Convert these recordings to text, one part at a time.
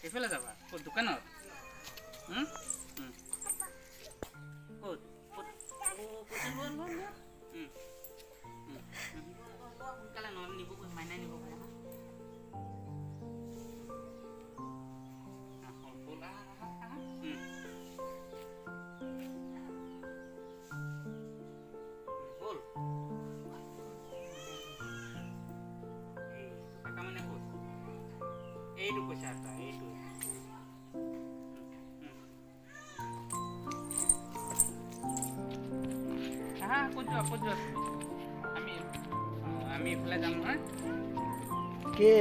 এইফালে যাবা ক'ত দোকানত ক'ত ক'ত সোনকালে নহ'লে নিব মাইনাই নিব পাৰে হ'ল কাকা মানে ক'ত এইটো পইচা এটা এইটো হা ক'ত যোৱা আমি এইফালে যাম নহয় কি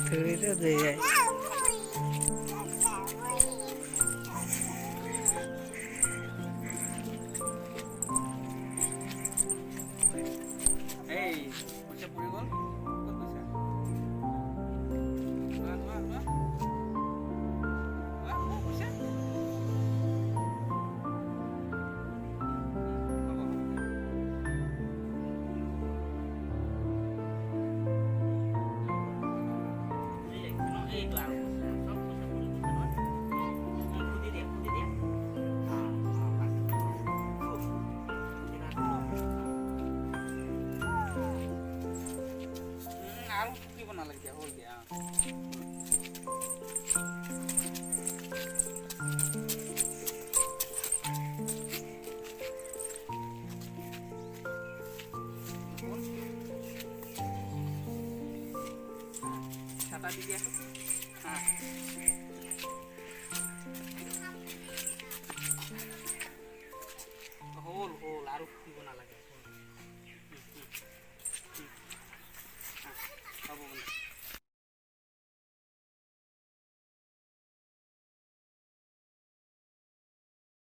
Thứ gì vậy? Hey, pulsa puri gol? Kok bisa? Wah, bisa? আৰু কিব নালাগে দিয়া হ'ল দিয়া ছাতা দি দিয়া